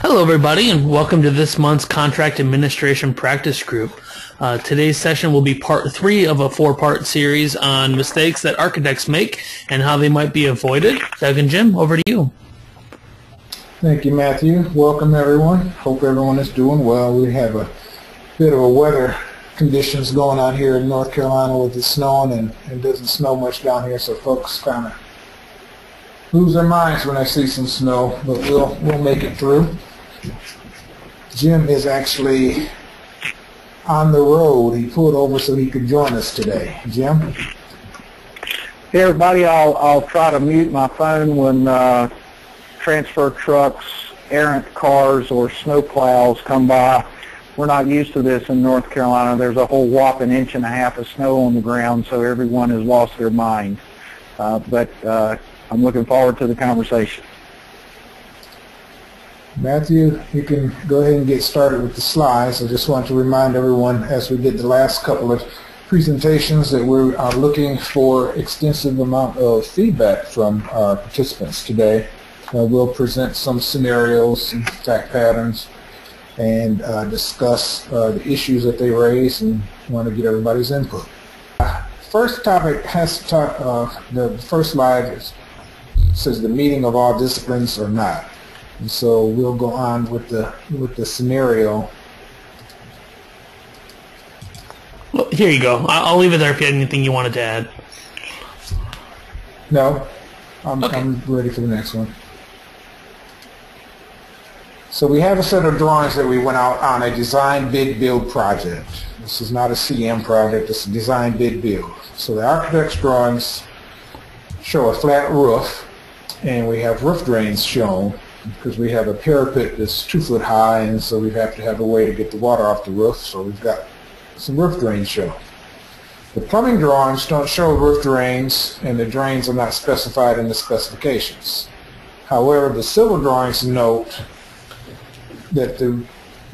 Hello everybody and welcome to this month's Contract Administration Practice Group. Today's session will be part 3 of a 4-part series on mistakes that architects make and how they might be avoided. Doug and Jim, over to you. Thank you, Matthew. Welcome everyone. Hope everyone is doing well. We have a bit of a weather conditions going on here in North Carolina with it snowing, and it doesn't snow much down here, so folks kind of lose their minds when they see some snow, but we'll make it through. Jim is actually on the road. He pulled over so he could join us today. Jim? Hey everybody, I'll try to mute my phone when transfer trucks, errant cars, or snow plows come by. We're not used to this in North Carolina. There's a whole whopping 1.5 inches of snow on the ground, so everyone has lost their mind. But I'm looking forward to the conversation. Matthew, you can go ahead and get started with the slides. I just want to remind everyone, as we did the last couple of presentations, that we are looking for extensive amount of feedback from our participants today. We'll present some scenarios and fact patterns and discuss the issues that they raise, and want to get everybody's input. First topic has to talk, the first slide says the meeting of all disciplines or not. And so we'll go on with the scenario. Well, here you go. I'll leave it there if you had anything you wanted to add. No, I'm Okay. ready for the next one. So we have a set of drawings that we went out on a design bid build project. This is not a CM project, it's a design bid build. So the architect's drawings show a flat roof, and we have roof drains shown because we have a parapet that's 2 foot high, and so we have to have a way to get the water off the roof, so we've got some roof drains shown. The plumbing drawings don't show roof drains, and the drains are not specified in the specifications. However, the civil drawings note that the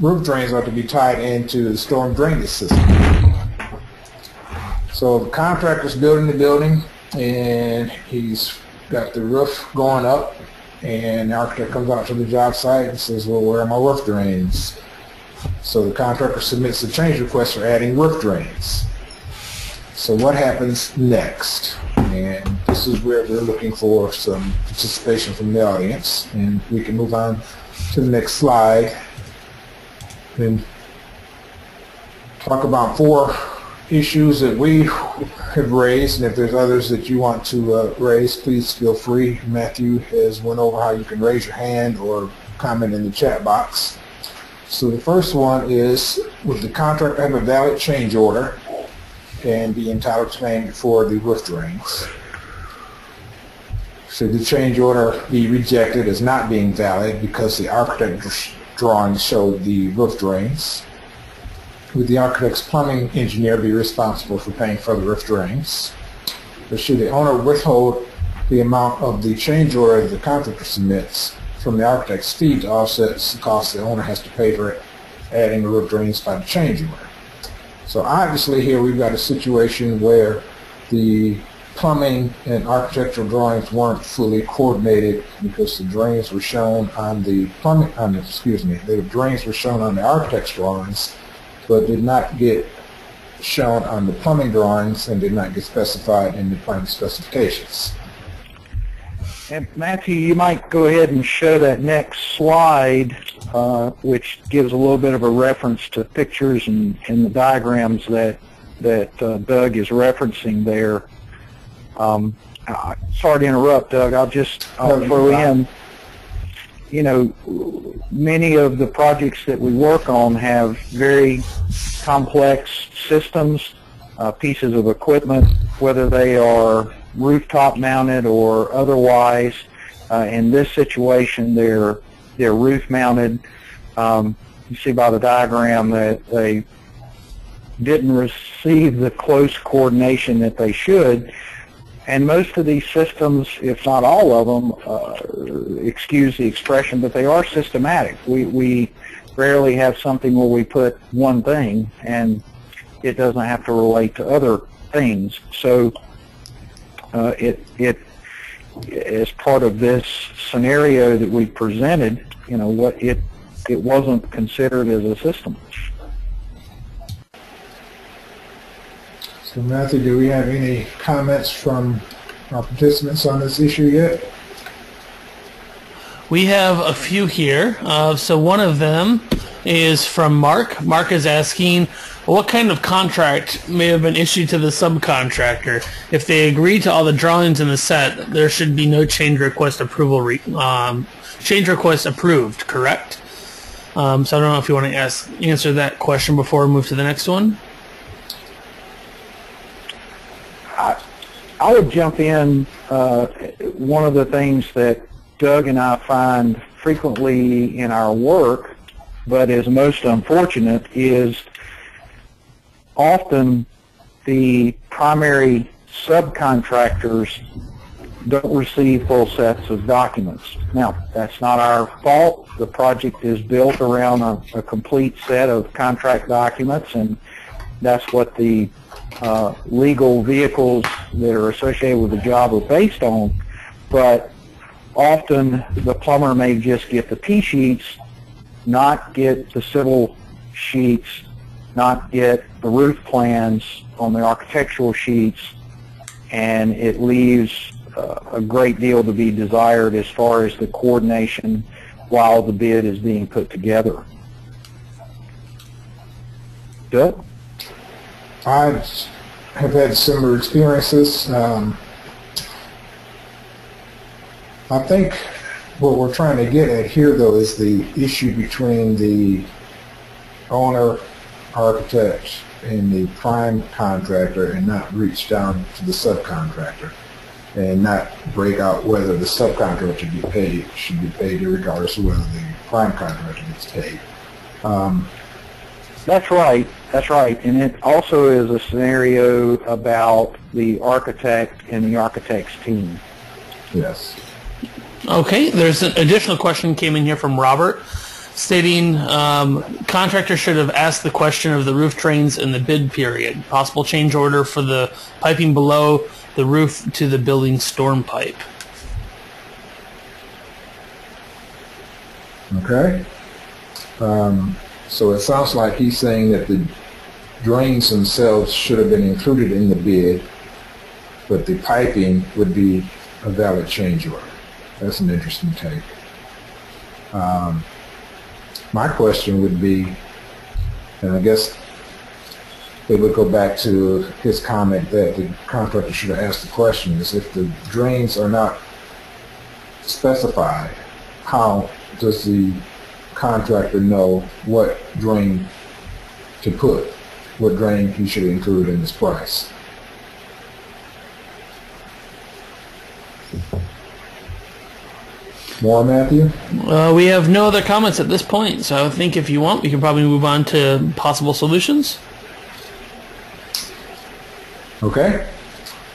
roof drains are to be tied into the storm drainage system. So the contractor's building the building, and he's got the roof going up, and the architect comes out to the job site and says, well, where are my roof drains? So the contractor submits a change request for adding roof drains. So what happens next? And this is where we're looking for some participation from the audience, and we can move on to the next slide and talk about 4 issues that we have raised, and if there's others that you want to raise, please feel free. Matthew has went over how you can raise your hand or comment in the chat box. So the first one is, would the contractor have a valid change order and be entitled to payment for the roof drains? Should the change order be rejected as not being valid because the architect's drawings showed the roof drains? Would the architect's plumbing engineer be responsible for paying for the roof drains? Or should the owner withhold the amount of the change order the contractor submits from the architect's fee to offset the cost the owner has to pay for adding the roof drains by the change order? So obviously here we've got a situation where the plumbing and architectural drawings weren't fully coordinated because the drains were shown on the the drains were shown on the architect's drawings, but did not get shown on the plumbing drawings and did not get specified in the plumbing specifications. And Matthew, you might go ahead and show that next slide, which gives a little bit of a reference to pictures and the diagrams that Doug is referencing there. Sorry to interrupt, Doug. I'll throw in, you know, many of the projects that we work on have very complex systems, pieces of equipment, whether they are rooftop mounted or otherwise. In this situation, they're roof mounted. You see by the diagram that they didn't receive the close coordination that they should. And most of these systems, if not all of them, excuse the expression, but they are systematic. We rarely have something where we put one thing and it doesn't have to relate to other things. So as part of this scenario that we presented, you know, what it wasn't considered as a system. So Matthew, do we have any comments from our participants on this issue yet? We have a few here. So one of them is from Mark. Mark is asking, what kind of contract may have been issued to the subcontractor? If they agree to all the drawings in the set, there should be no change request approval. Change request approved, correct? So I don't know if you want to answer that question before we move to the next one. I would jump in. One of the things that Doug and I find frequently in our work, but is most unfortunate, is often the primary subcontractors don't receive full sets of documents. Now, that's not our fault. The project is built around a complete set of contract documents, and that's what the legal vehicles that are associated with the job are based on. But often the plumber may just get the P sheets, not get the civil sheets, not get the roof plans on the architectural sheets, and it leaves a great deal to be desired as far as the coordination while the bid is being put together. Doug? I have had similar experiences. I think what we're trying to get at here, though, is the issue between the owner, architect, and the prime contractor, and not reach down to the subcontractor and not break out whether the subcontractor should be paid regardless of whether the prime contractor gets paid. That's right. That's right. And it also is a scenario about the architect and the architect's team. Yes. Okay, there's an additional question came in here from Robert stating contractor should have asked the question of the roof drains in the bid period. Possible change order for the piping below the roof to the building storm pipe. Okay. So it sounds like he's saying that the drains themselves should have been included in the bid, but the piping would be a valid change order. That's an interesting take. My question would be, and I guess it would go back to his comment that the contractor should have asked the question, is if the drains are not specified, how does the contractor know what drain to put, what drain he should include in his price? More, Matthew? We have no other comments at this point, so I think if you want, we can probably move on to possible solutions. Okay.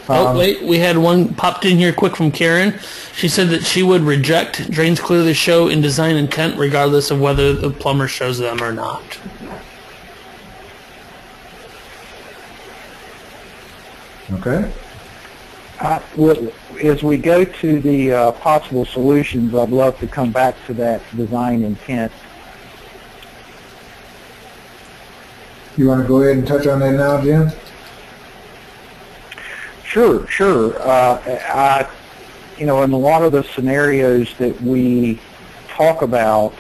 Oh, wait, we had one popped in here quick from Karen. She said that she would reject drains clearly show in design intent regardless of whether the plumber shows them or not. Okay. As we go to the possible solutions, I'd love to come back to that design intent. You want to go ahead and touch on that now, Jim? Sure. In a lot of the scenarios that we talk about,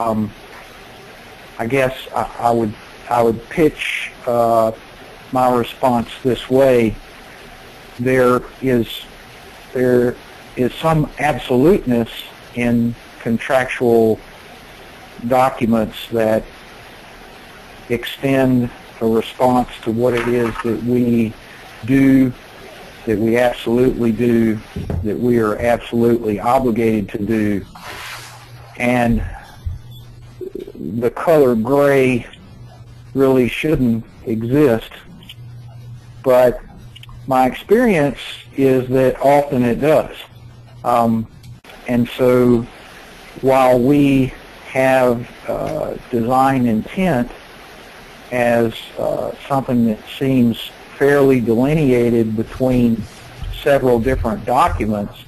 I guess I would pitch my response this way. There is some absoluteness in contractual documents that extend a response to what it is that we do, that we absolutely do, that we are absolutely obligated to do. And the color gray really shouldn't exist, but my experience is that often it does. And so while we have design intent as something that seems fairly delineated between several different documents,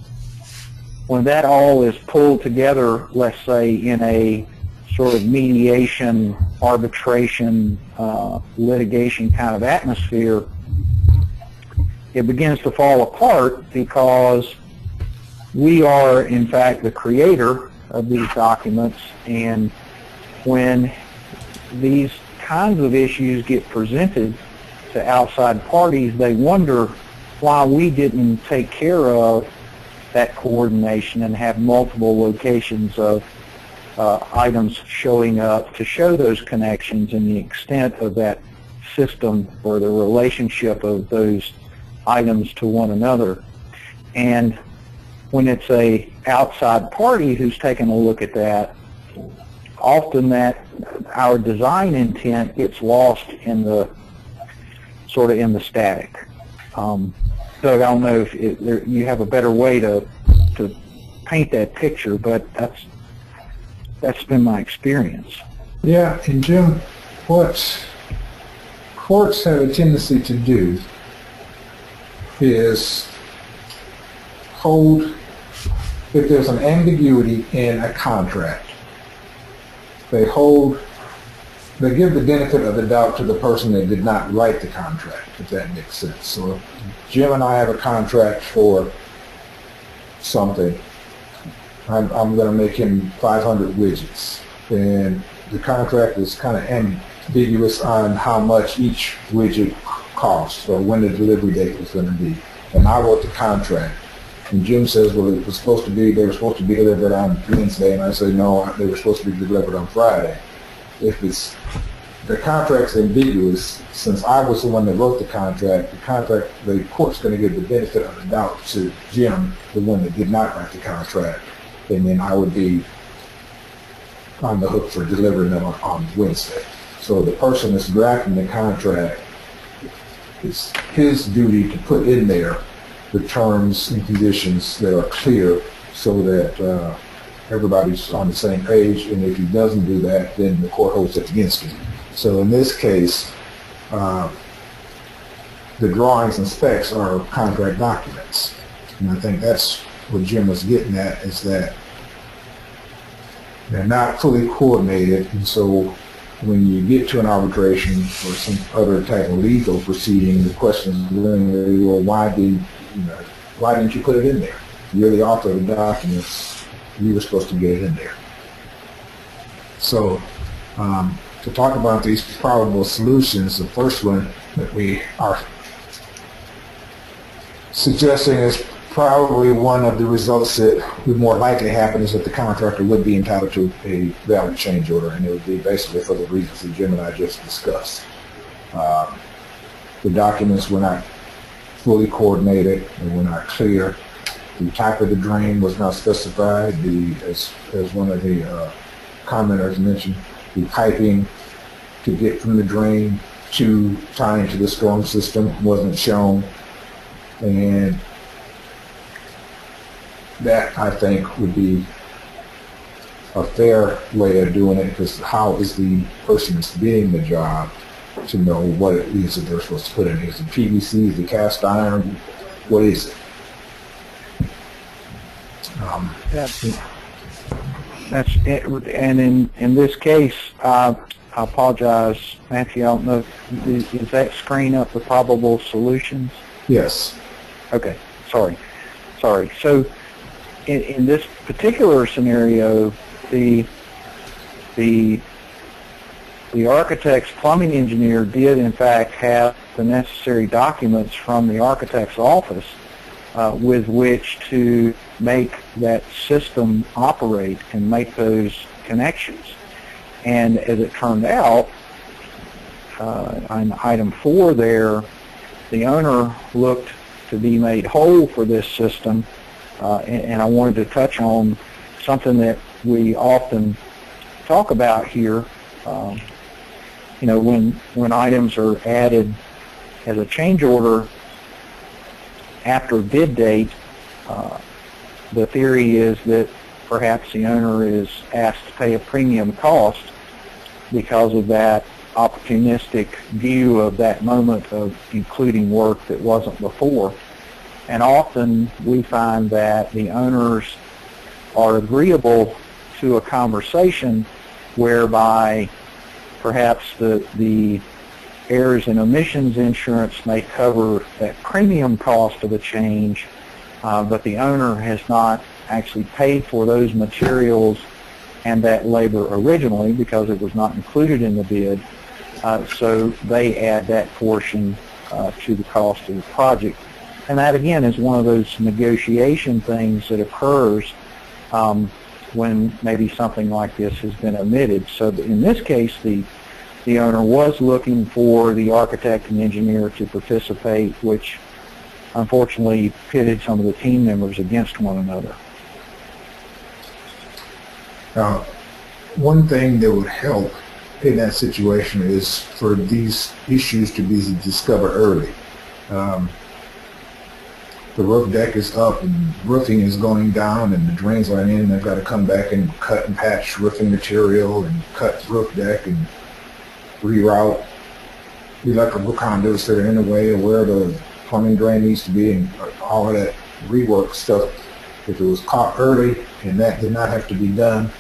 when that all is pulled together, let's say in a sort of mediation, arbitration, litigation kind of atmosphere, it begins to fall apart because we are, in fact, the creator of these documents, and when these kinds of issues get presented to outside parties, they wonder why we didn't take care of that coordination and have multiple locations of items showing up to show those connections and the extent of that system or the relationship of those items to one another. And when it's a outside party who's taking a look at that, often that our design intent gets lost in the sort of in the static. Doug, I don't know if you have a better way to paint that picture, but that's been my experience. Yeah, and Jim, what courts have a tendency to do is hold, if there's an ambiguity in a contract, they give the benefit of the doubt to the person that did not write the contract, if that makes sense. So if Jim and I have a contract for something, I'm going to make him 500 widgets, and the contract is kind of ambiguous on how much each widget costs or when the delivery date was going to be. And I wrote the contract, and Jim says, well, they were supposed to be delivered on Wednesday, and I say, no, they were supposed to be delivered on Friday. If the contract's ambiguous, since I was the one that wrote the court's going to give the benefit of the doubt to Jim, the one that did not write the contract, and then I would be on the hook for delivering them on Wednesday. So the person that's drafting the contract, it's his duty to put in there the terms and conditions that are clear so that everybody's on the same page, and if he doesn't do that, then the court holds it against him. So in this case, the drawings and specs are contract documents. And I think that's what Jim was getting at, is that they're not fully coordinated, and so when you get to an arbitration or some other type of legal proceeding, the question is, well, why didn't you put it in there? You're the author of the documents. You were supposed to get it in there. So to talk about these probable solutions, the first one that we are suggesting is probably one of the results that would more likely happen is that the contractor would be entitled to a valid change order, and it would be basically for the reasons that Jim and I just discussed. The documents were not fully coordinated, and were not clear. The type of the drain was not specified. As one of the commenters mentioned, the piping to get from the drain to tie into the storm system wasn't shown, and that, I think, would be a fair way of doing it, because how is the person that's bidding the job to know what it is that they're supposed to put in? Is it PVC? Is it cast iron? What is it? That's it. And in this case, I apologize, Matthew, I don't know, is that screen up the probable solutions? Yes. Okay, sorry. So in this particular scenario, the architect's plumbing engineer did in fact have the necessary documents from the architect's office with which to make that system operate and make those connections. And as it turned out, on item 4 there, the owner looked to be made whole for this system, and I wanted to touch on something that we often talk about here. You know, when items are added as a change order after a bid date, the theory is that perhaps the owner is asked to pay a premium cost because of that opportunistic view of that moment of including work that wasn't before. And often we find that the owners are agreeable to a conversation whereby perhaps the errors and omissions insurance may cover that premium cost of a change, but the owner has not actually paid for those materials and that labor originally because it was not included in the bid. So they add that portion to the cost of the project. And that, again, is one of those negotiation things that occurs when maybe something like this has been omitted. So in this case, the owner was looking for the architect and engineer to participate, which unfortunately pitted some of the team members against one another. Now, one thing that would help in that situation is for these issues to be discovered early. The roof deck is up and roofing is going down and the drains are in, and they've got to come back and cut and patch roofing material and cut roof deck and reroute the electrical conduits that are in the way of where the plumbing drain needs to be, and all of that rework stuff. If it was caught early and that did not have to be done,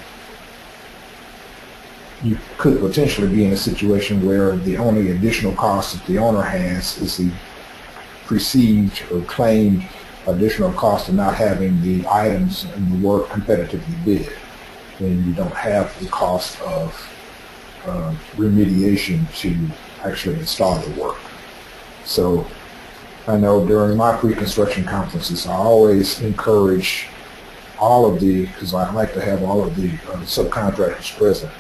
you could potentially be in a situation where the only additional cost that the owner has is the perceived or claimed additional cost of not having the items and the work competitively bid. Then you don't have the cost of remediation to actually install the work. So I know during my pre-construction conferences, I always encourage all of because I like to have all of the subcontractors present.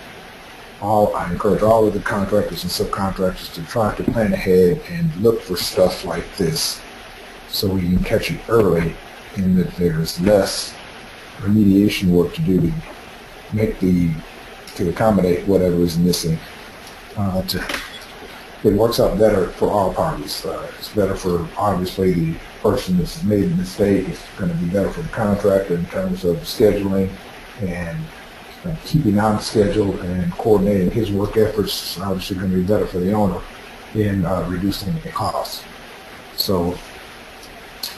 I encourage all of the contractors and subcontractors to try to plan ahead and look for stuff like this so we can catch it early, and that there's less remediation work to do to make to accommodate whatever is missing. It works out better for all parties. It's better for, obviously, the person that's made a mistake. It's going to be better for the contractor in terms of scheduling and keeping on schedule and coordinating his work efforts. Is obviously going to be better for the owner in reducing the costs. So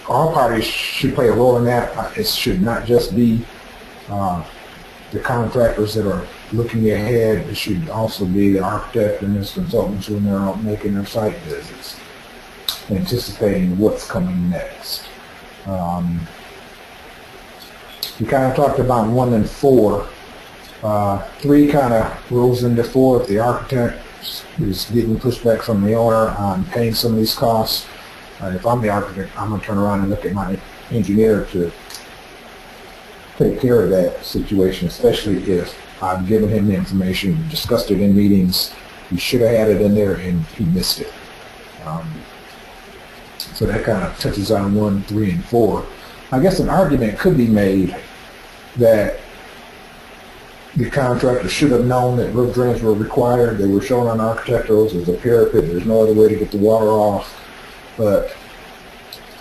all parties should play a role in that. It should not just be the contractors that are looking ahead. It should also be the architect and his consultants when they're out making their site visits, anticipating what's coming next. We kind of talked about 1 and 4. 3 kind of rolls into 4. If the architect is getting pushback from the owner on paying some of these costs, if I'm the architect, I'm going to turn around and look at my engineer to take care of that situation, especially if I've given him the information, discussed it in meetings, he should have had it in there and he missed it. So that kind of touches on 1, 3, and 4. I guess an argument could be made that the contractor should have known that roof drains were required. They were shown on architecturals as a parapet. There's no other way to get the water off. But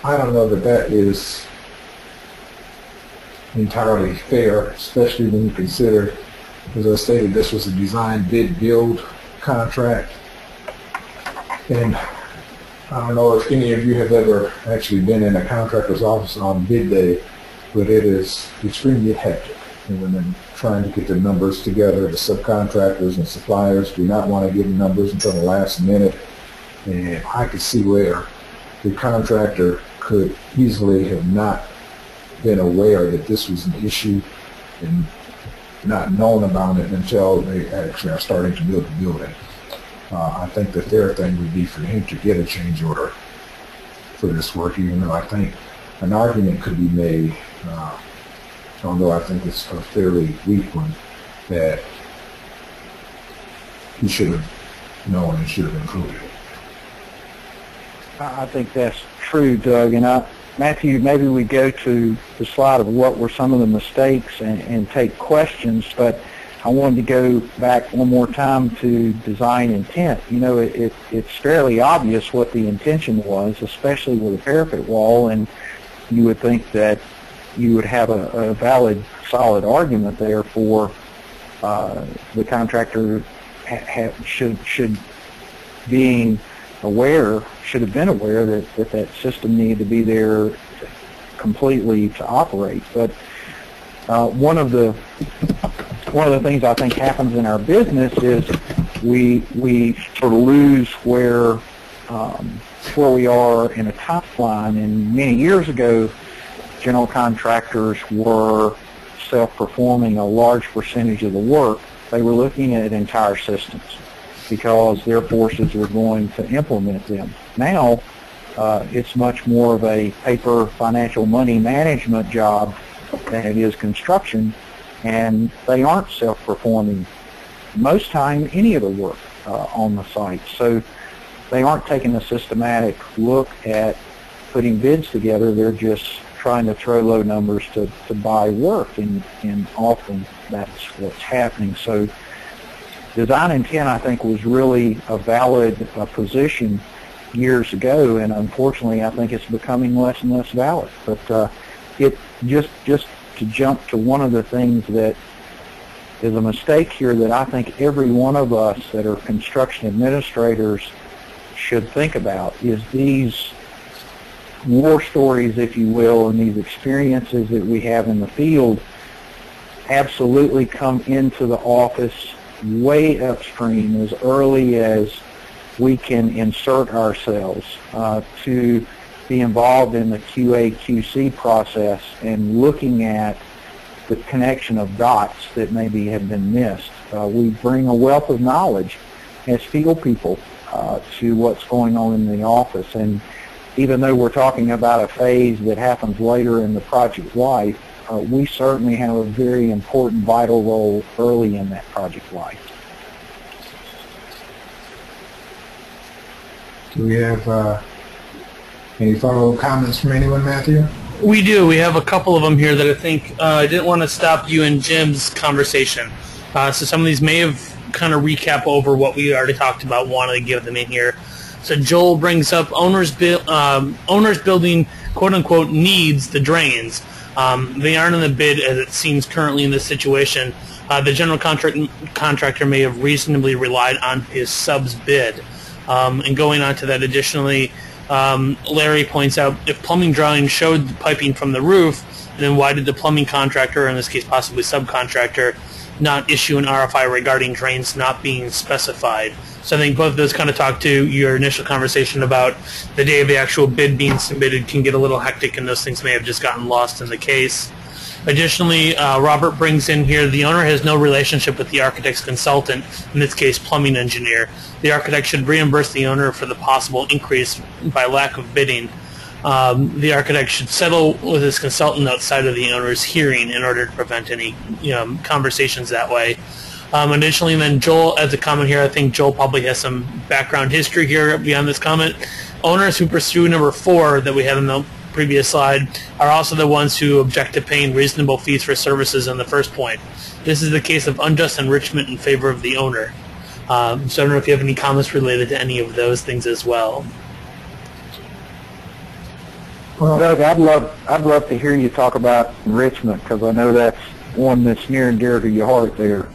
I don't know that that is entirely fair, especially when you consider, as I stated, this was a design bid build contract. And I don't know if any of you have ever actually been in a contractor's office on bid day, but it is extremely hectic. And when they're trying to get the numbers together, the subcontractors and suppliers do not want to give numbers until the last minute. And I could see where the contractor could easily have not been aware that this was an issue and not known about it until they actually are starting to build the building. I think the fair thing would be for him to get a change order for this work, even though I think an argument could be made, although I think it's a fairly weak one, that he should have known and should have included it. I think that's true, Doug. And Matthew, maybe we go to the slide of what were some of the mistakes and take questions, but I wanted to go back one more time to design intent. You know, it's fairly obvious what the intention was, especially with a parapet wall, and you would think that you would have a valid, solid argument there for the contractor should have been aware that system needed to be there completely to operate. But one of the one of the things I think happens in our business is we sort of lose where we are in a timeline. And many years ago, general contractors were self-performing a large percentage of the work. They were looking at entire systems because their forces were going to implement them. Now, it's much more of a paper financial money management job than it is construction, and they aren't self-performing most time any of the work on the site. So they aren't taking a systematic look at putting bids together. They're just trying to throw low numbers to buy work, and often that's what's happening. So design intent, I think, was really a valid position years ago, and unfortunately I think it's becoming less and less valid. But it just to jump to one of the things that is a mistake here that I think every one of us that are construction administrators should think about is these war stories, if you will, and these experiences that we have in the field absolutely come into the office way upstream, as early as we can insert ourselves to be involved in the QA/QC process and looking at the connection of dots that maybe have been missed. We bring a wealth of knowledge as field people to what's going on in the office, and even though we're talking about a phase that happens later in the project life, we certainly have a very important, vital role early in that project life. Do we have any follow-up comments from anyone, Matthew? We do. We have a couple of them here that I think I didn't want to stop you and Jim's conversation. So some of these may have kind of recap over what we already talked about, wanted to give them in here. So Joel brings up owners building, quote-unquote, needs the drains. They aren't in the bid as it seems currently in this situation. The general contractor may have reasonably relied on his sub's bid. And going on to that additionally, Larry points out, if plumbing drawings showed the piping from the roof, then why did the plumbing contractor, or in this case possibly subcontractor, not issue an RFI regarding drains not being specified? So I think both of those kind of talk to your initial conversation about the day of the actual bid being submitted can get a little hectic, and those things may have just gotten lost in the case. Additionally, Robert brings in here, the owner has no relationship with the architect's consultant, in this case plumbing engineer. The architect should reimburse the owner for the possible increase by lack of bidding. The architect should settle with his consultant outside of the owner's hearing in order to prevent any conversations that way. Additionally, then Joel, as a comment here, I think Joel probably has some background history here beyond this comment. Owners who pursue number 4 that we had in the previous slide are also the ones who object to paying reasonable fees for services in the first point. This is the case of unjust enrichment in favor of the owner. So I don't know if you have any comments related to any of those things as well. Well, Doug, I'd love to hear you talk about enrichment, because I know that's one that's near and dear to your heart there.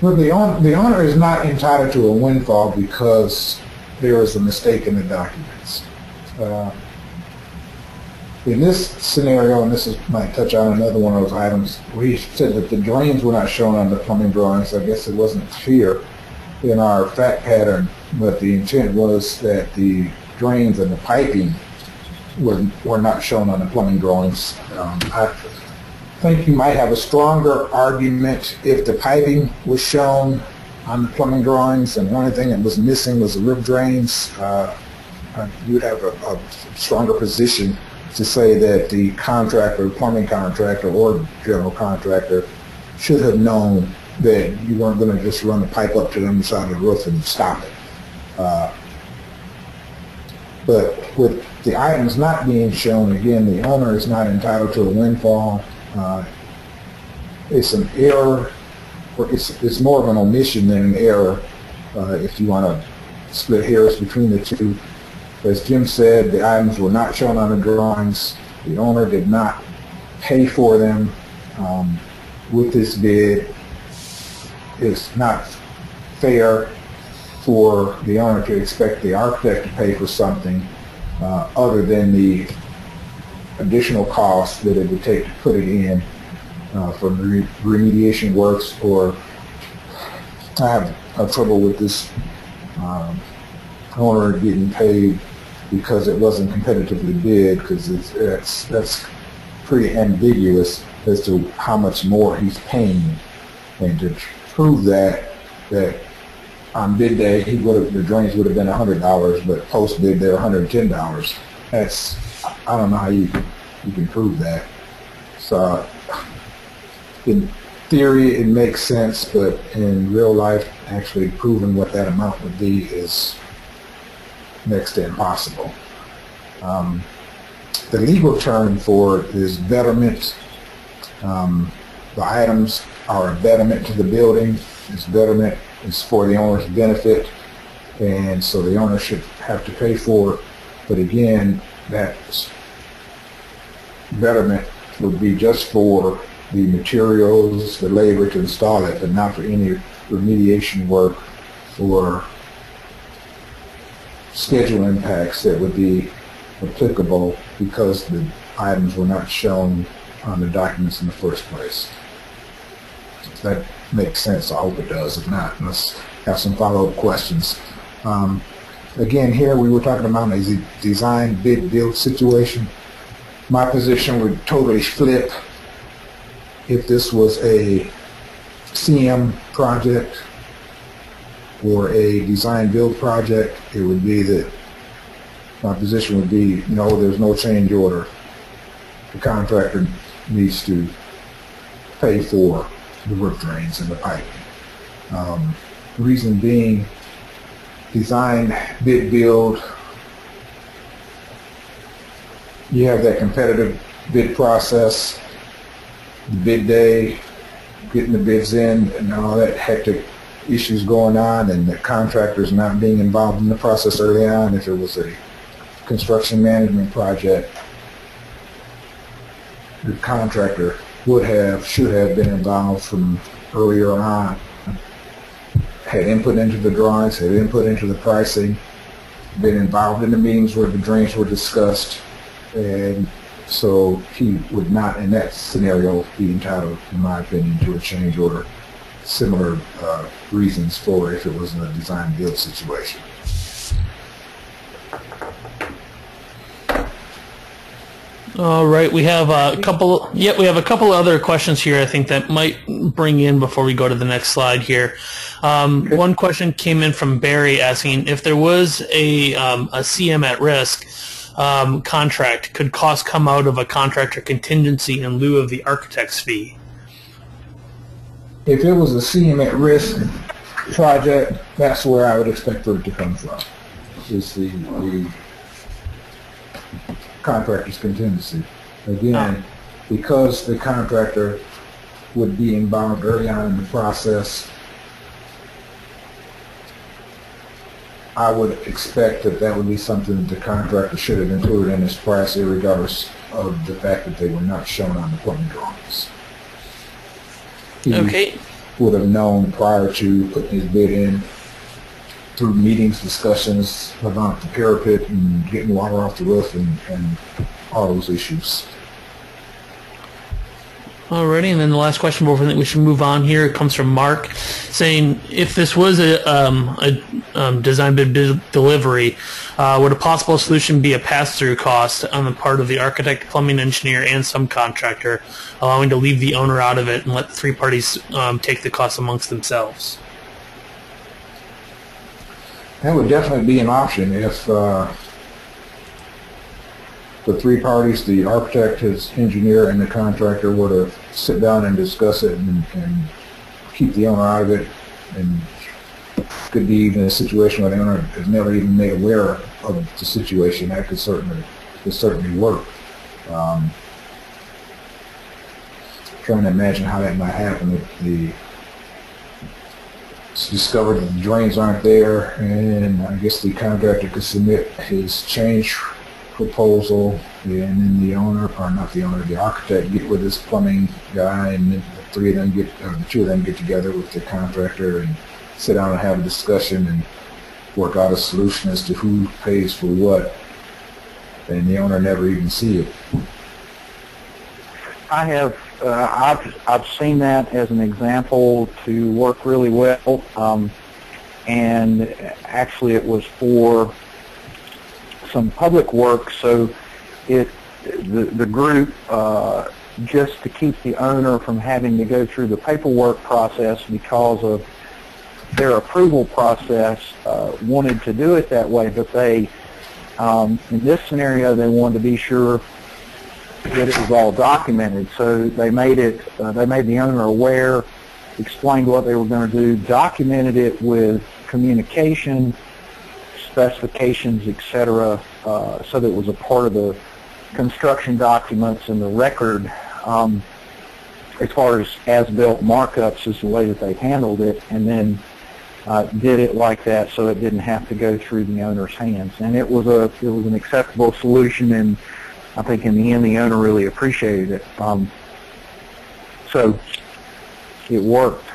Well, the owner is not entitled to a windfall because there was a mistake in the documents. In this scenario, and this might touch on another one of those items, we said that the drains were not shown on the plumbing drawings. I guess it wasn't clear in our fact pattern, but the intent was that the drains and the piping were not shown on the plumbing drawings. I think you might have a stronger argument if the piping was shown on the plumbing drawings and the only thing that was missing was the roof drains. You'd have a stronger position to say that the contractor, plumbing contractor, or general contractor should have known that you weren't going to just run the pipe up to the side of the roof and stop it. But with the items not being shown, again, the owner is not entitled to a windfall. It's an error, or it's more of an omission than an error, if you want to split hairs between the two. As Jim said, the items were not shown on the drawings. The owner did not pay for them with this bid. It's not fair for the owner to expect the architect to pay for something other than the additional cost that it would take to put it in. for remediation works, or I have trouble with this owner getting paid because it wasn't competitively bid, because that's pretty ambiguous as to how much more he's paying. And to prove that on bid day the drains would have been $100, but post bid they're $110. I don't know how you can prove that. So in theory it makes sense, but in real life actually proving what that amount would be is next to impossible. The legal term for it is betterment. The items are a betterment to the building. This betterment is for the owner's benefit, and so the owner should have to pay for it. But again, that betterment would be just for the materials, the labor to install it, but not for any remediation work or schedule impacts that would be applicable because the items were not shown on the documents in the first place. If that makes sense, I hope it does. If not, let's have some follow-up questions. Again, here we were talking about a design bid build situation. My position would totally flip if this was a CM project or a design build project. It would be that my position would be, no, there's no change order. The contractor needs to pay for the roof drains and the piping. Reason being, design, bid, build, you have that competitive bid process, the bid day, getting the bids in, and all that hectic issues going on, and the contractors not being involved in the process early on. If it was a construction management project, the contractor should have been involved from earlier on, had input into the drawings, had input into the pricing, been involved in the meetings where the drains were discussed, and so he would not in that scenario be entitled, in my opinion, to a change order. Similar reasons for if it was in a design build situation. All right, we have a couple. We have a couple other questions here. I think that might bring in before we go to the next slide here. One question came in from Barry asking if there was a CM at risk contract, could costs come out of a contractor contingency in lieu of the architect's fee? If it was a CM at risk project, that's where I would expect for it to come from. Is the contractor's contingency. Again, because the contractor would be involved early on in the process, I would expect that would be something that the contractor should have included in his price, regardless of the fact that they were not shown on the plumbing drawings. He would have known prior to putting his bid in, through meetings, discussions about the parapet and getting water off the roof and all those issues. Alrighty, and then the last question before I think we should move on here, it comes from Mark, saying if this was a design bid delivery, would a possible solution be a pass-through cost on the part of the architect, plumbing engineer, and subcontractor, allowing to leave the owner out of it and let the three parties take the cost amongst themselves? That would definitely be an option if the three parties, the architect, his engineer, and the contractor, were to sit down and discuss it and keep the owner out of it. And could be even a situation where the owner is never even made aware of the situation. That could certainly work. Trying to imagine how that might happen if it's discovered that the drains aren't there, and I guess the contractor could submit his change proposal, and then the owner, or not the owner, the architect get with his plumbing guy, and then the two of them get together with the contractor and sit down and have a discussion and work out a solution as to who pays for what, and the owner never even see it. I have I've seen that as an example to work really well, and actually it was for some public work. So the group, just to keep the owner from having to go through the paperwork process because of their approval process, wanted to do it that way, but they, in this scenario, they wanted to be sure that it was all documented. So they made it, they made the owner aware, explained what they were going to do, documented it with communication, specifications, etc., so that it was a part of the construction documents and the record. As far as built markups is the way that they handled it, and then did it like that so it didn't have to go through the owner's hands. And it was an acceptable solution, and I think in the end the owner really appreciated it. So it worked.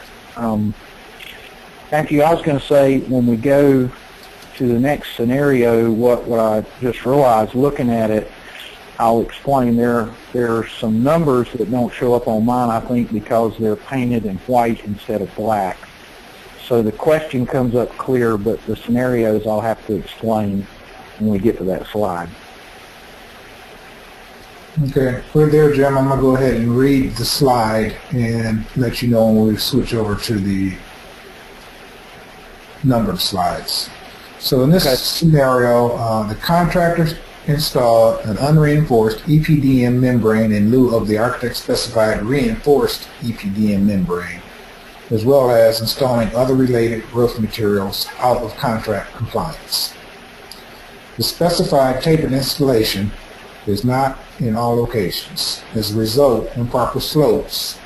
Matthew, I was going to say, when we go to the next scenario, what I just realized looking at it, I'll explain. There are some numbers that don't show up on mine, I think, because they're painted in white instead of black. So the question comes up clear, but the scenarios I'll have to explain when we get to that slide. Okay, we're there, Jim. I'm going to go ahead and read the slide and let you know when we switch over to the numbered slides. So in this scenario, the contractor installed an unreinforced EPDM membrane in lieu of the architect-specified reinforced EPDM membrane, as well as installing other related roof materials out of contract compliance. The specified tapered installation is not in all locations. As a result, improper slopes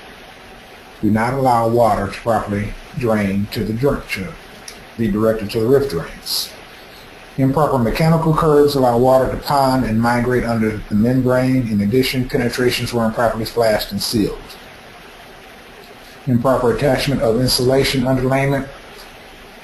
do not allow water to properly drain to be directed to the roof drains. Improper mechanical curves allow water to pond and migrate under the membrane. In addition, penetrations were improperly flashed and sealed. Improper attachment of insulation underlayment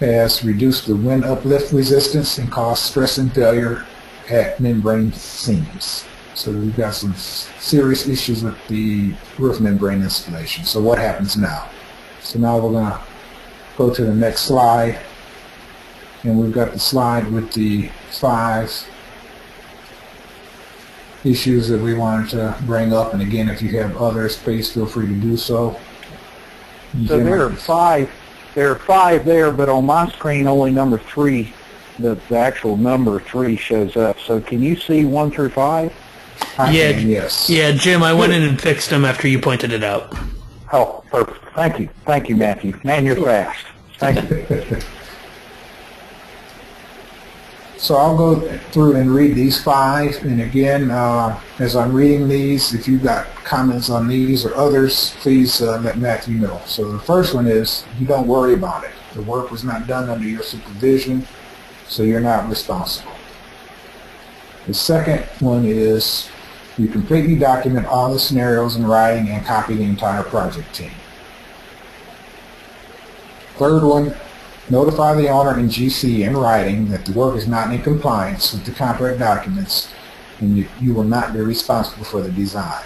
has reduced the wind uplift resistance and caused stress and failure at membrane seams. So we've got some serious issues with the roof membrane installation. So what happens now? So now we're going to go to the next slide. And we've got the slide with the 5 issues that we wanted to bring up. And again, if you have others, please feel free to do so. So there are 5 there, but on my screen only number 3, the actual number 3 shows up. So can you see 1 through 5? Yes. Yeah, Jim, I went in and fixed them after you pointed it out. Oh, perfect. Thank you, Matthew. Man, you're fast. Thank you. So I'll go through and read these 5, and again, as I'm reading these, if you've got comments on these or others, please let Matthew know. So the first one is, you don't worry about it. The work was not done under your supervision, so you're not responsible. The second one is, you completely document all the scenarios in writing and copy the entire project team. Third one, notify the owner and GC in writing that the work is not in compliance with the contract documents and you will not be responsible for the design.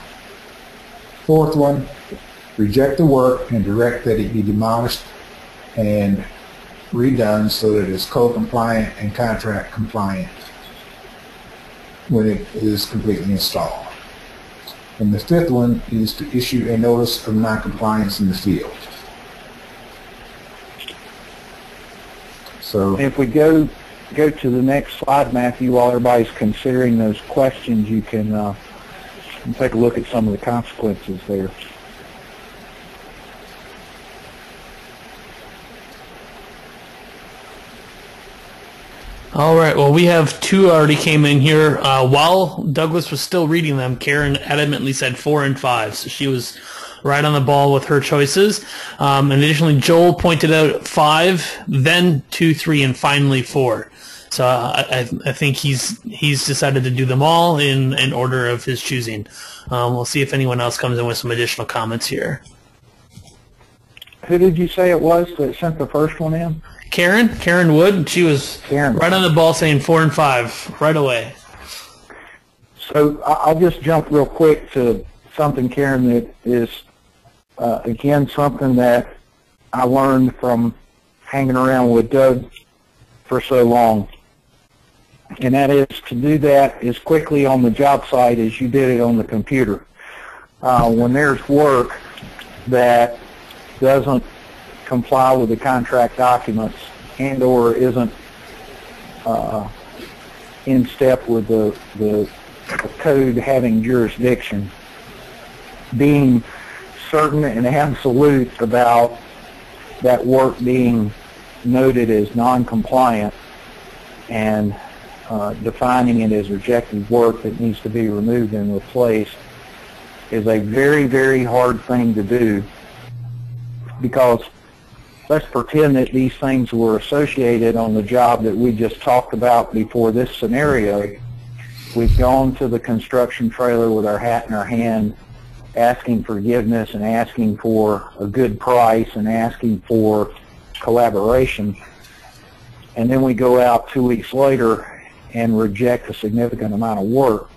Fourth one, reject the work and direct that it be demolished and redone so that it is code compliant and contract compliant when it is completely installed. And the fifth one is to issue a notice of non-compliance in the field. So if we go to the next slide, Matthew, while everybody's considering those questions, you can take a look at some of the consequences there. All right, well, we have 2 already came in here. While Douglas was still reading them, Karen adamantly said 4 and 5, so she was right on the ball with her choices. And additionally, Joel pointed out 5, then 2, 3, and finally 4. So I think he's decided to do them all in order of his choosing. We'll see if anyone else comes in with some additional comments here. Who did you say it was that sent the first one in? Karen Wood. She was right on the ball saying 4 and 5 right away. So I'll just jump real quick to something, Karen, that is, again, something that I learned from hanging around with Doug for so long. And that is to do that as quickly on the job site as you did it on the computer. When there's work that doesn't comply with the contract documents and or isn't in step with the code having jurisdiction, being certain and absolute about that work being noted as non-compliant and defining it as rejected work that needs to be removed and replaced is a very, very hard thing to do, because let's pretend that these things were associated on the job that we just talked about before this scenario. We've gone to the construction trailer with our hat in our hand, asking forgiveness and asking for a good price and asking for collaboration. And then we go out 2 weeks later and reject a significant amount of work.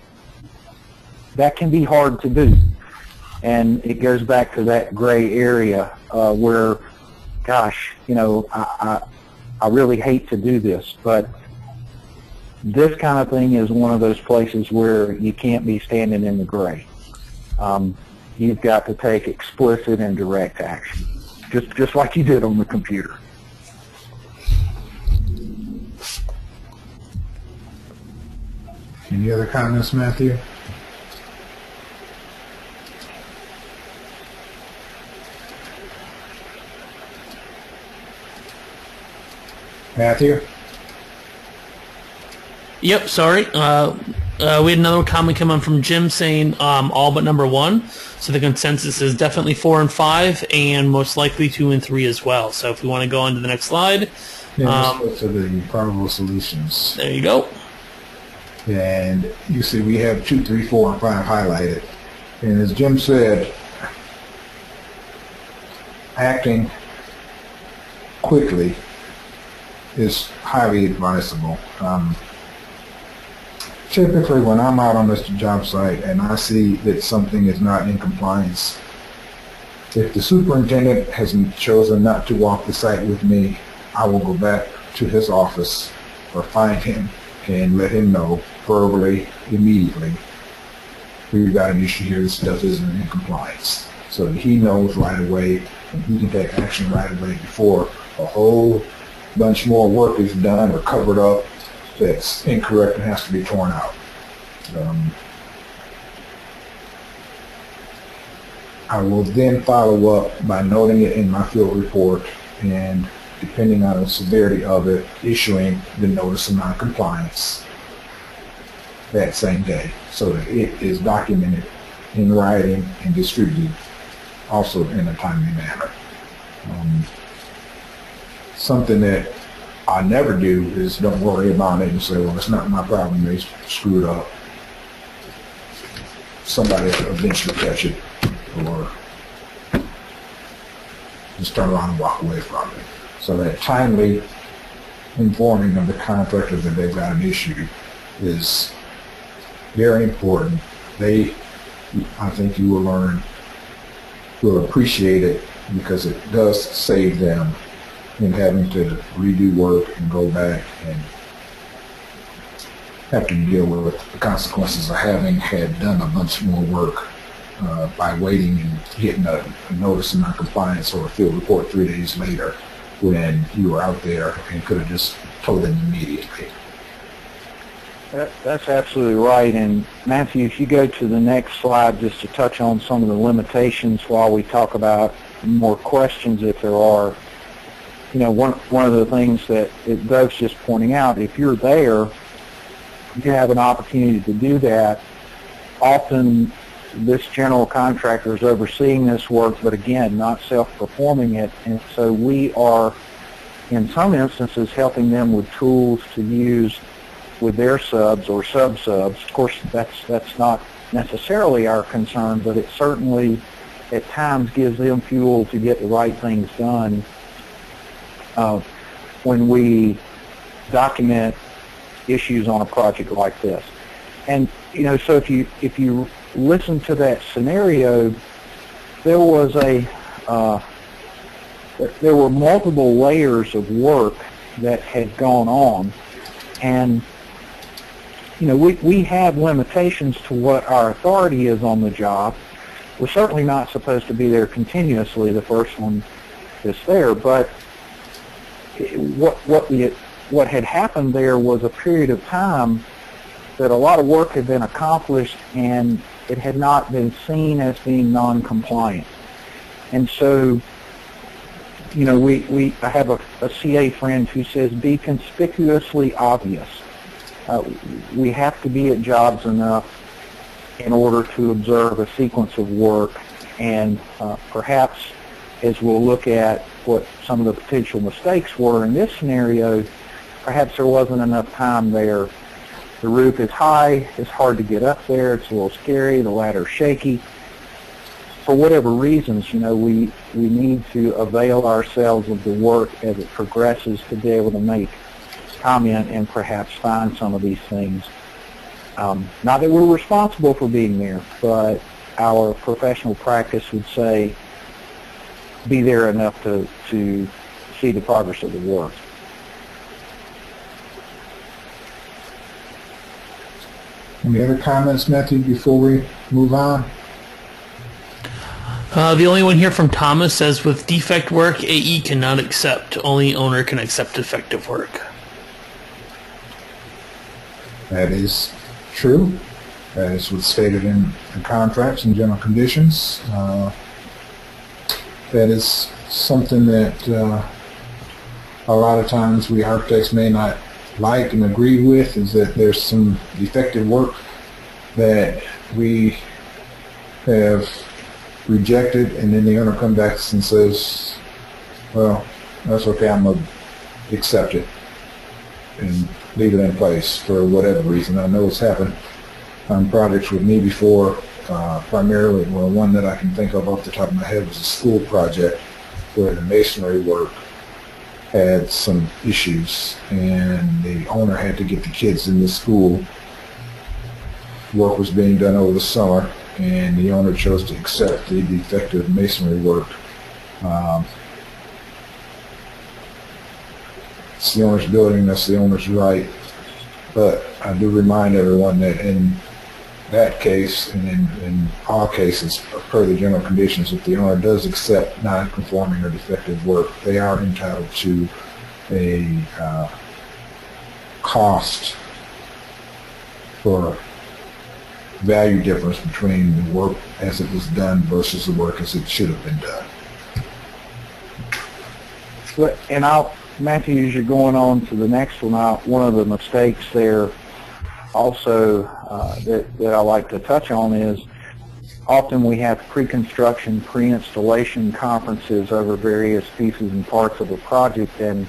That can be hard to do. And it goes back to that gray area where, gosh, you know, I really hate to do this, but this kind of thing is one of those places where you can't be standing in the gray. You've got to take explicit and direct action, just like you did on the computer. Any other comments, Matthew? Matthew? Yep, sorry. We had another comment come on from Jim saying all but number 1. So the consensus is definitely 4 and 5, and most likely 2 and 3 as well. So if we want to go on to the next slide. Yeah, let's go to the probable solutions. There you go. And you see we have 2, 3, 4, and 5 highlighted. And as Jim said, acting quickly is highly advisable. Typically, when I'm out on this job site and I see that something is not in compliance, if the superintendent has chosen not to walk the site with me, I will go back to his office or find him and let him know verbally, immediately, we've got an issue here, this stuff isn't in compliance. So that he knows right away and he can take action right away before a whole bunch more work is done or covered up that's incorrect and has to be torn out. I will then follow up by noting it in my field report and, depending on the severity of it, issuing the notice of noncompliance that same day so that it is documented in writing and distributed also in a timely manner. Something that I never do is don't worry about it and say, well, it's not my problem, they screwed up. Somebody will eventually catch it, or just turn around and walk away from it. So that timely informing of the contractor that they've got an issue is very important. I think you will appreciate it, because it does save them in having to redo work and go back and have to deal with the consequences of having had done a bunch more work by waiting and getting a notice of noncompliance or a field report 3 days later when you were out there and could have just told them immediately. That's absolutely right. And Matthew, if you go to the next slide just to touch on some of the limitations while we talk about more questions if there are. You know, one of the things that Doug's just pointing out, if you're there, you have an opportunity to do that. Often this general contractor is overseeing this work, but again, not self-performing it. And so we are, in some instances, helping them with tools to use with their subs or sub-subs. Of course, that's not necessarily our concern, but it certainly at times gives them fuel to get the right things done when we document issues on a project like this. And you know, so if you listened to that scenario, there was there were multiple layers of work that had gone on, and we have limitations to what our authority is on the job. We're certainly not supposed to be there continuously, the first one is there, but what had happened there was a period of time that a lot of work had been accomplished and it had not been seen as being non-compliant. And so, I have a CA friend who says, be conspicuously obvious. We have to be at jobs enough in order to observe a sequence of work, and perhaps as we'll look at what some of the potential mistakes were in this scenario, perhaps there wasn't enough time there. The roof is high, it's hard to get up there, it's a little scary, the ladder's shaky. For whatever reasons, we need to avail ourselves of the work as it progresses to be able to make comment and perhaps find some of these things. Not that we're responsible for being there, but our professional practice would say be there enough to see the progress of the work. Any other comments, Matthew, before we move on? The only one here from Thomas says, with defect work, AE cannot accept. Only owner can accept defective work. That is true. That is what's stated in the contracts and general conditions. That is something that a lot of times we architects may not like and agree with, is that there's some defective work that we have rejected, and then the owner comes back and says, well, that's okay, I'm going to accept it and leave it in place for whatever reason. I know it's happened on projects with me before, primarily, well, one that I can think of off the top of my head was a school project where the masonry work had some issues and the owner had to get the kids in the school. Work was being done over the summer and the owner chose to accept the defective masonry work. It's the owner's building, that's the owner's right, but I do remind everyone that in that case, and in all cases, per the general conditions, if the owner does accept non-conforming or defective work, they are entitled to a cost for value difference between the work as it was done versus the work as it should have been done. And Matthew, as you're going on to the next one, one of the mistakes there also that I like to touch on is often we have pre-construction, pre-installation conferences over various pieces and parts of a project, and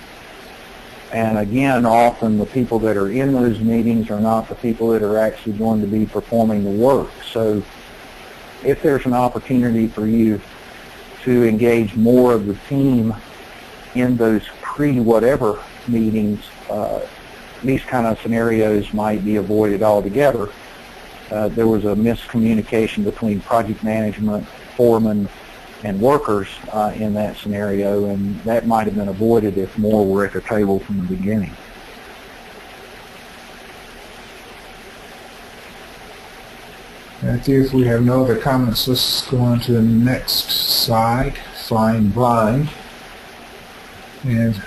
again, often the people that are in those meetings are not the people that are actually going to be performing the work. So if there's an opportunity for you to engage more of the team in those pre-whatever meetings, these kind of scenarios might be avoided altogether. There was a miscommunication between project management, foremen, and workers in that scenario, and that might have been avoided if more were at the table from the beginning. Matthew, if we have no other comments, let's go on to the next slide, flying blind, and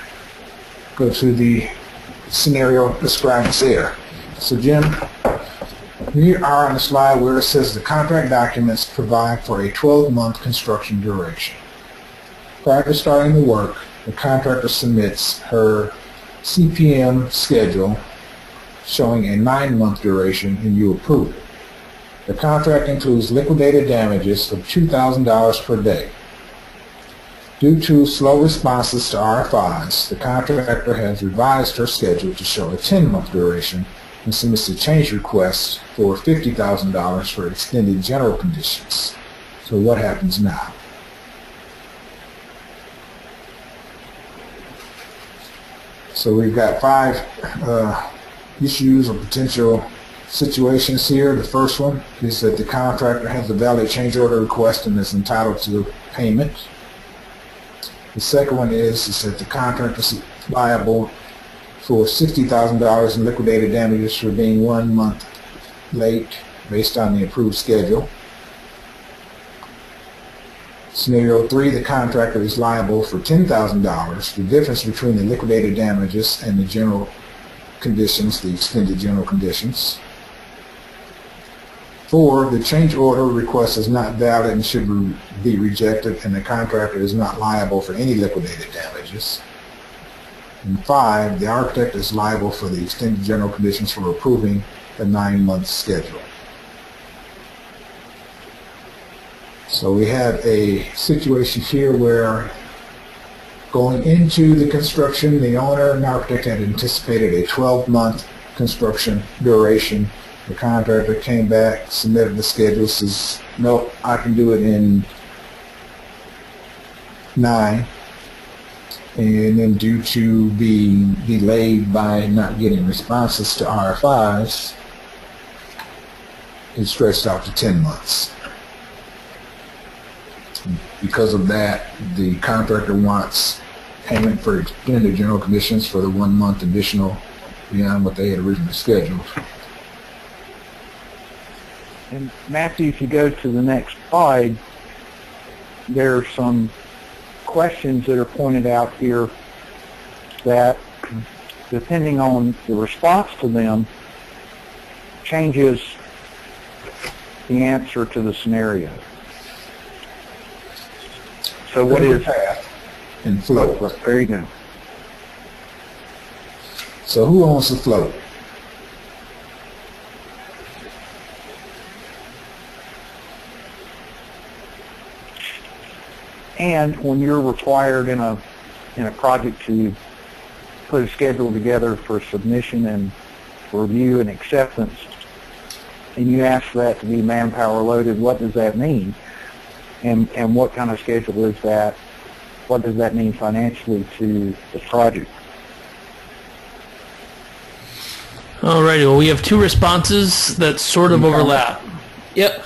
go to the scenario described there. So Jim, we are on the slide where it says the contract documents provide for a 12-month construction duration. Prior to starting the work, the contractor submits her CPM schedule showing a 9-month duration and you approve it. The contract includes liquidated damages of $2,000 per day. Due to slow responses to RFIs, the contractor has revised her schedule to show a 10-month duration and submits a change request for $50,000 for extended general conditions. So what happens now? So we've got 5 issues or potential situations here. The first one is that the contractor has a valid change order request and is entitled to payment. The second one is that the contractor is liable for $60,000 in liquidated damages for being 1 month late based on the approved schedule. Scenario 3, the contractor is liable for $10,000, the difference between the liquidated damages and the general conditions, the extended general conditions. 4, the change order request is not valid and should be rejected, and the contractor is not liable for any liquidated damages. And 5, the architect is liable for the extended general conditions for approving the 9-month schedule. So we have a situation here where going into the construction, the owner and architect had anticipated a 12-month construction duration. The contractor came back, submitted the schedule, says, nope, I can do it in 9. And then due to being delayed by not getting responses to RFIs, it stretched out to 10 months. Because of that, the contractor wants payment for extended general conditions for the 1 month additional beyond what they had originally scheduled. And Matthew, if you go to the next slide, there are some questions that are pointed out here that, depending on the response to them, changes the answer to the scenario. So what is path and float? There you go. So who owns the float? And when you're required in a project to put a schedule together for submission and review and acceptance, and you ask for that to be manpower loaded, what does that mean? And what kind of schedule is that? What does that mean financially to the project? Alrighty, well, we have two responses that sort of overlap. Yep.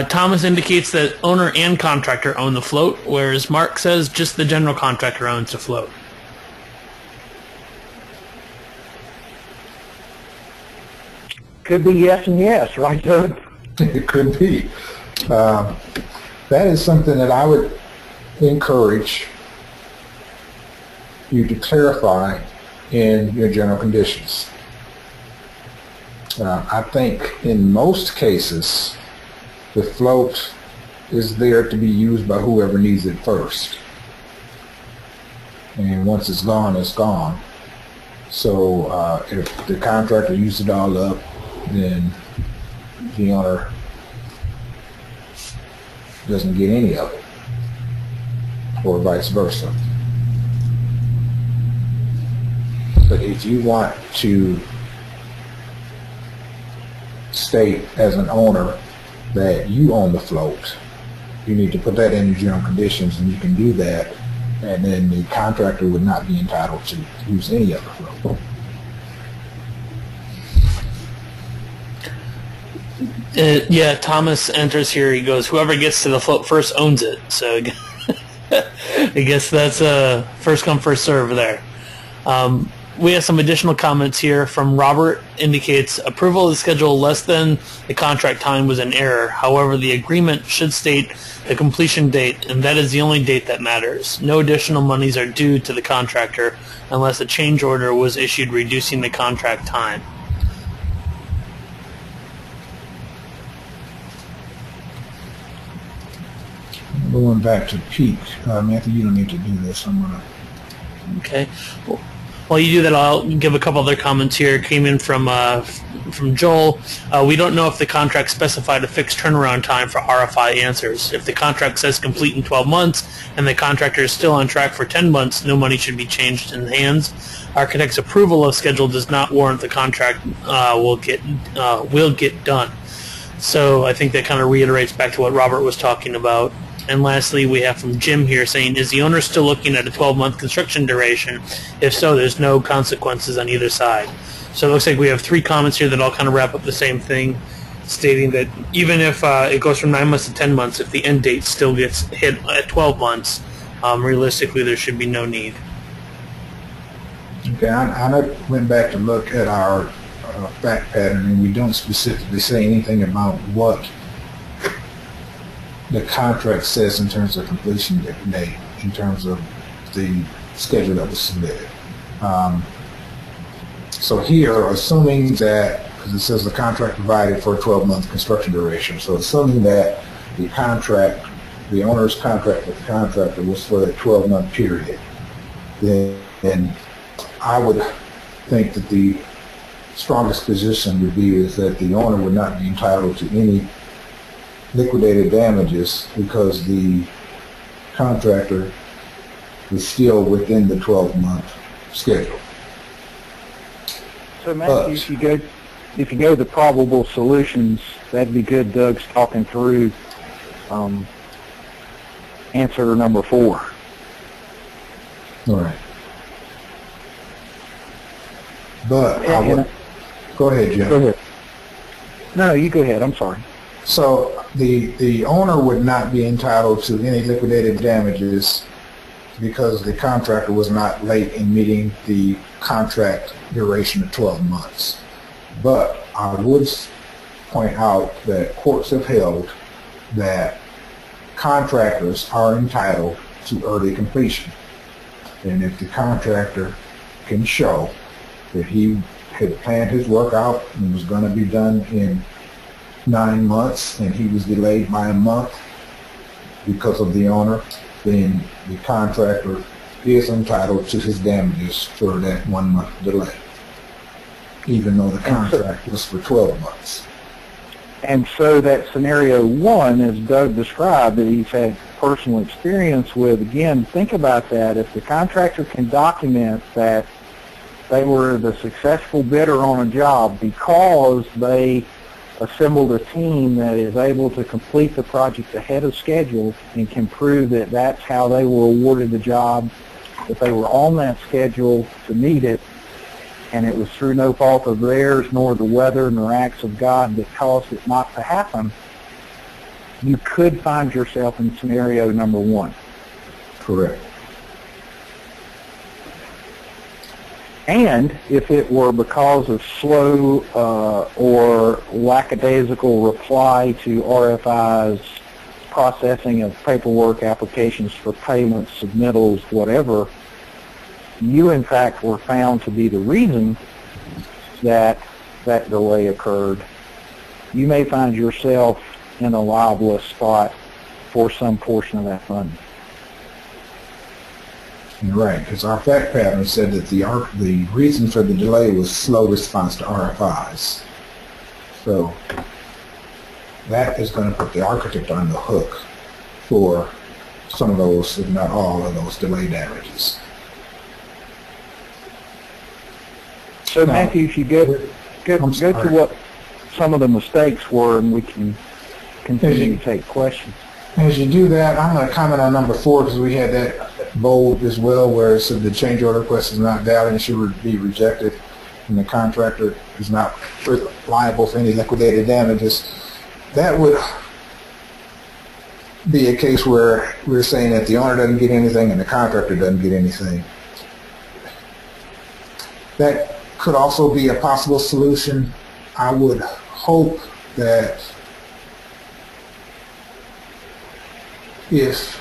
Thomas indicates that owner and contractor own the float, whereas Mark says just the general contractor owns the float. Could be yes and yes, right, Doug? It could be. That is something that I would encourage you to clarify in your general conditions. I think in most cases, the float is there to be used by whoever needs it first. And once it's gone, it's gone. So if the contractor used it all up, then the owner doesn't get any of it, or vice versa. But if you want to state as an owner that you own the float, you need to put that in your general conditions, and you can do that, and then the contractor would not be entitled to use any of the float. Yeah, Thomas enters here. He goes, whoever gets to the float first owns it. So I guess that's first come, first serve there. We have some additional comments here from Robert. Indicates approval of the schedule less than the contract time was an error. However, the agreement should state the completion date, and that is the only date that matters. No additional monies are due to the contractor unless a change order was issued reducing the contract time. Going back to peak, Matthew, you don't need to do this. I'm gonna. Okay. Well, while you do that, I'll give a couple other comments here. It came in from Joel. We don't know if the contract specified a fixed turnaround time for RFI answers. If the contract says complete in 12 months and the contractor is still on track for 10 months, no money should be changed in hands. Architect's approval of schedule does not warrant the contract will get done. So I think that kind of reiterates back to what Robert was talking about. And lastly, we have from Jim here saying, is the owner still looking at a 12-month construction duration? If so, there's no consequences on either side. So it looks like we have 3 comments here that all kind of wrap up the same thing, stating that even if it goes from 9 months to 10 months, if the end date still gets hit at 12 months, realistically there should be no need. Okay, I went back to look at our fact pattern, and we don't specifically say anything about what the contract says in terms of completion date, in terms of the schedule that was submitted. So here, assuming that, because it says the contract provided for a 12-month construction duration, so assuming that the contract, the owner's contract with the contractor was for that 12-month period, then I would think that the strongest position would be is that the owner would not be entitled to any liquidated damages because the contractor is still within the 12-month schedule. So Matthew, if you go to probable solutions, that'd be good. Doug's talking through answer number 4. All right. But I would, go ahead, Jim. Go ahead. No, you go ahead. I'm sorry. So the owner would not be entitled to any liquidated damages because the contractor was not late in meeting the contract duration of 12 months. But I would point out that courts have held that contractors are entitled to early completion. And if the contractor can show that he had planned his work out and was going to be done in 9 months and he was delayed by a month because of the owner, then the contractor is entitled to his damages for that 1 month delay, even though the contract was for 12 months. And so that scenario 1, as Doug described, that he's had personal experience with, again, think about that. If the contractor can document that they were the successful bidder on a job because they assembled a team that is able to complete the project ahead of schedule and can prove that that's how they were awarded the job, that they were on that schedule to meet it, and it was through no fault of theirs, nor the weather, nor acts of God that caused it not to happen, you could find yourself in scenario number 1. Correct. And if it were because of slow or lackadaisical reply to RFI's processing of paperwork, applications for payments, submittals, whatever, you in fact were found to be the reason that that delay occurred, you may find yourself in a libelous spot for some portion of that money. Right, because our fact pattern said that the reason for the delay was slow response to RFIs. So that is going to put the architect on the hook for some of those, if not all of those delay damages. So Matthew, if you go to what some of the mistakes were, and we can continue to take questions. As you do that, I'm going to comment on number 4 because we had that bold as well, where it said the change order request is not valid and should be rejected, and the contractor is not liable for any liquidated damages. That would be a case where we're saying that the owner doesn't get anything and the contractor doesn't get anything. That could also be a possible solution. I would hope that if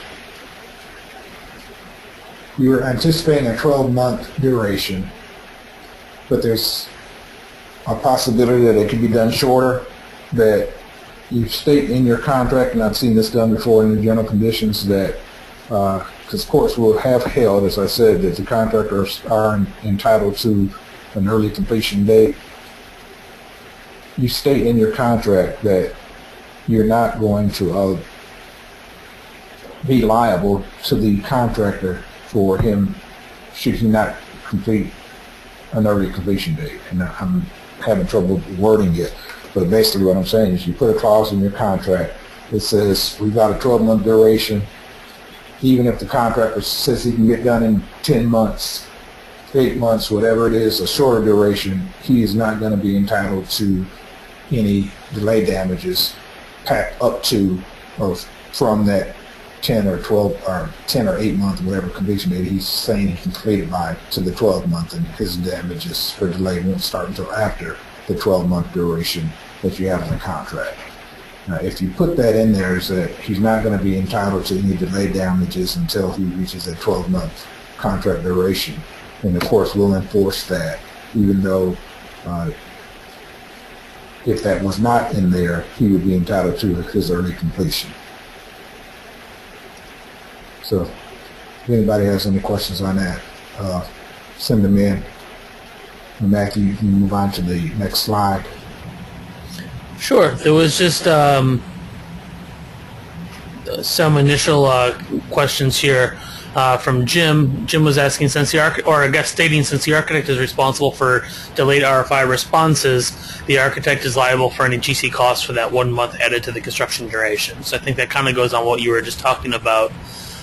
you're anticipating a 12-month duration, but there's a possibility that it could be done shorter, that you state in your contract, and I've seen this done before in the general conditions, that because courts will have held, as I said, that the contractors are entitled to an early completion date. You state in your contract that you're not going to be liable to the contractor for him should he not complete an early completion date. And I'm having trouble wording it, but basically what I'm saying is you put a clause in your contract that says we've got a 12-month duration. Even if the contractor says he can get done in 10 months, 8 months, whatever it is, a shorter duration, he is not going to be entitled to any delay damages up to or from that 10 or 12 or 10 or 8 month, whatever completion date he's saying he completed by, to the 12 month, and his damages for delay won't start until after the 12-month duration that you have in the contract. Now, if you put that in there, is that he's not going to be entitled to any delay damages until he reaches a 12-month contract duration. And of course, we'll enforce that, even though if that was not in there, he would be entitled to his early completion. So if anybody has any questions on that, send them in. And Matthew, you can move on to the next slide. Sure. There was just some initial questions here from Jim. Jim was asking, since the since the architect is responsible for delayed RFI responses, the architect is liable for any GC costs for that 1 month added to the construction duration. So I think that kind of goes on what you were just talking about.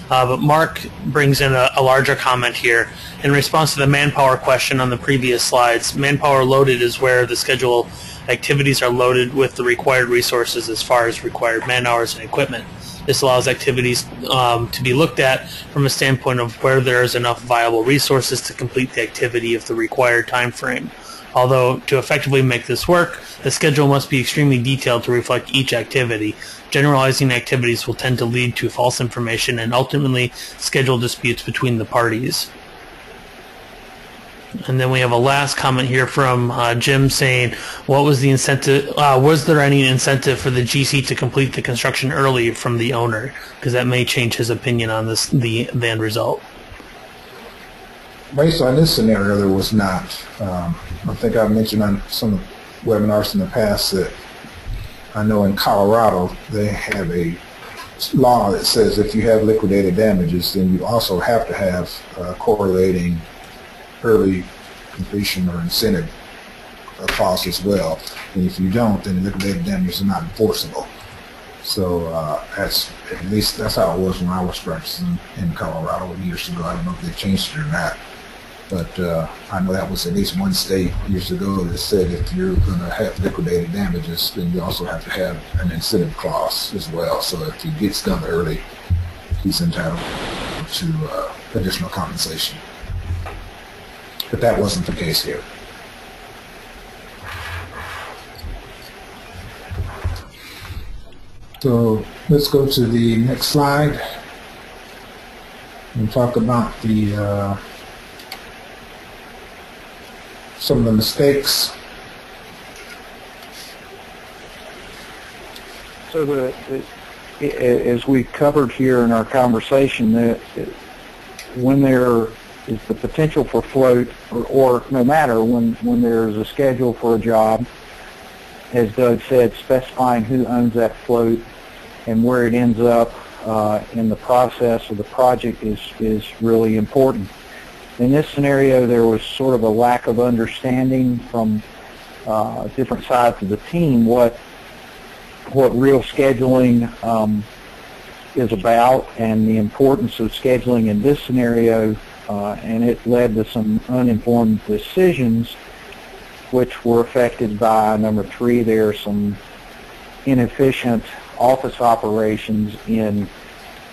But Mark brings in a larger comment here. In response to the manpower question on the previous slides, manpower loaded is where the schedule activities are loaded with the required resources as far as required man hours and equipment. This allows activities to be looked at from a standpoint of where there is enough viable resources to complete the activity of the required time frame. Although, to effectively make this work, the schedule must be extremely detailed to reflect each activity. Generalizing activities will tend to lead to false information and ultimately schedule disputes between the parties. And then we have a last comment here from Jim saying, what was the incentive, was there any incentive for the GC to complete the construction early from the owner? Because that may change his opinion on the end result. Based on this scenario, there was not. I think I've mentioned on some webinars in the past that I know in Colorado they have a law that says if you have liquidated damages, then you also have to have correlating early completion or incentive clause as well. And if you don't, then the liquidated damages are not enforceable. So that's at least that's how it was when I was practicing in Colorado years ago. I don't know if they changed it or not, but I know that was at least one state years ago that said if you're going to have liquidated damages, then you also have to have an incentive clause as well. So if he gets done early, he's entitled to additional compensation. But that wasn't the case here. So let's go to the next slide and talk about the some of the mistakes. So as we covered here in our conversation, that when there is the potential for float, or no matter when there's a schedule for a job, as Doug said, specifying who owns that float and where it ends up in the process of the project is really important. In this scenario, there was sort of a lack of understanding from different sides of the team what real scheduling is about and the importance of scheduling in this scenario, and it led to some uninformed decisions which were affected by, number 3, there are some inefficient office operations in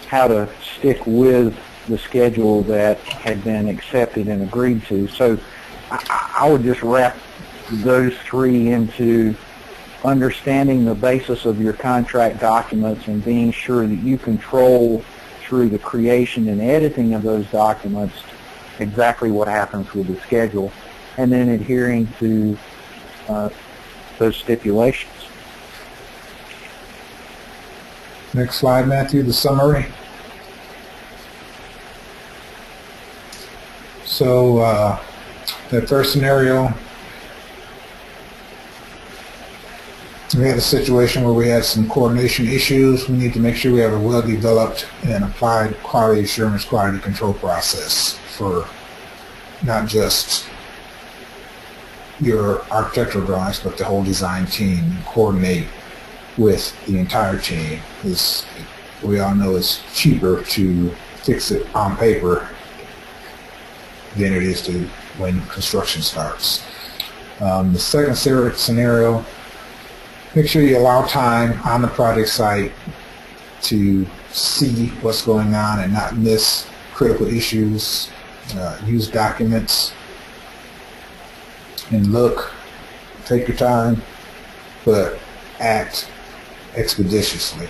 how to stick with the schedule that had been accepted and agreed to. So I would just wrap those 3 into understanding the basis of your contract documents and being sure that you control through the creation and editing of those documents exactly what happens with the schedule, and then adhering to those stipulations. Next slide, Matthew, the summary. So that first scenario, we had a situation where we had some coordination issues. We need to make sure we have a well-developed and applied quality assurance, quality control process for not just your architectural drawings, but the whole design team, and coordinate with the entire team. We all know it's cheaper to fix it on paper than it is to when construction starts. The second scenario, make sure you allow time on the project site to see what's going on and not miss critical issues. Use documents and look, take your time, but act expeditiously.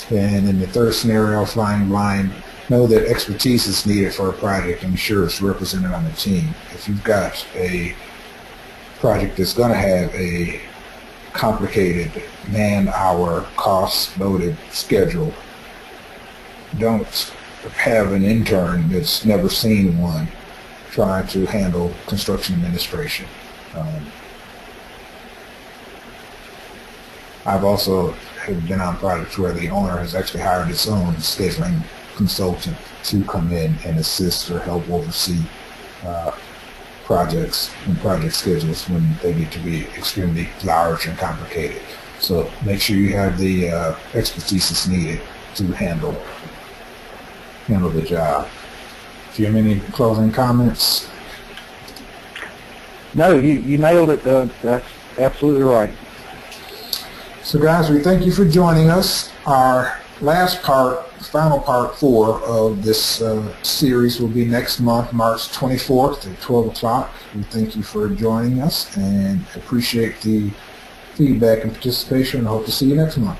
And in the third scenario, flying blind, know that expertise is needed for a project and ensure it's represented on the team. If you've got a project that's going to have a complicated man-hour cost-loaded schedule, don't have an intern that's never seen one trying to handle construction administration. I've also been on projects where the owner has actually hired its own scheduling consultant to come in and assist or help oversee projects and project schedules when they get to be extremely large and complicated. So make sure you have the expertise that's needed to handle the job. Do you have any closing comments? No, you nailed it. That's absolutely right. So guys, we thank you for joining us. Our last part, final part 4 of this series will be next month, March 24th at 12 o'clock. We thank you for joining us and appreciate the feedback and participation, and hope to see you next month.